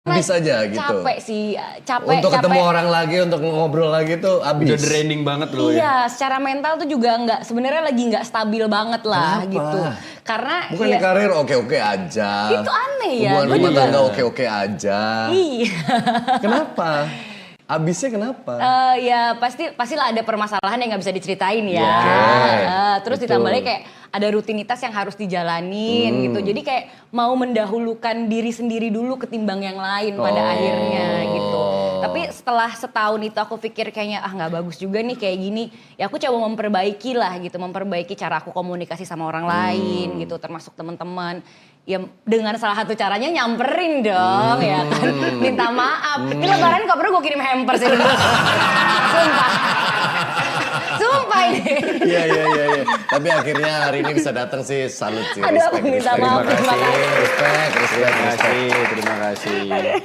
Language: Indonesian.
Habis aja gitu. Capek sih, capek. Untuk ketemu orang lagi, untuk ngobrol lagi tuh habis. Udah draining banget loh ya. Iya, secara mental tuh juga sebenarnya lagi nggak stabil banget lah. Kenapa? Gitu. Karena Bukan di karir oke-oke aja. Itu aneh ya. Hubungan Gua rumah juga- tangga oke-oke aja. Iya. Kenapa? Abisnya kenapa? Ya pastilah ada permasalahan yang nggak bisa diceritain ya. Terus betul. ditambah lagi kayak ada rutinitas yang harus dijalanin gitu. Jadi kayak mau mendahulukan diri sendiri dulu ketimbang yang lain pada akhirnya gitu. Tapi setelah setahun itu aku pikir kayaknya nggak bagus juga nih kayak gini. Ya aku coba memperbaiki lah gitu, memperbaiki cara aku komunikasi sama orang lain gitu, termasuk teman-teman. Ya dengan salah satu caranya nyamperin dong ya kan, minta maaf. Ini lebaran gak pernah gue kirim hampers ini. Sumpah. Sumpah ini. Iya. Tapi akhirnya hari ini bisa datang sih, salut sih. Aduh aku minta maaf. Terima kasih. Respect. Terima kasih.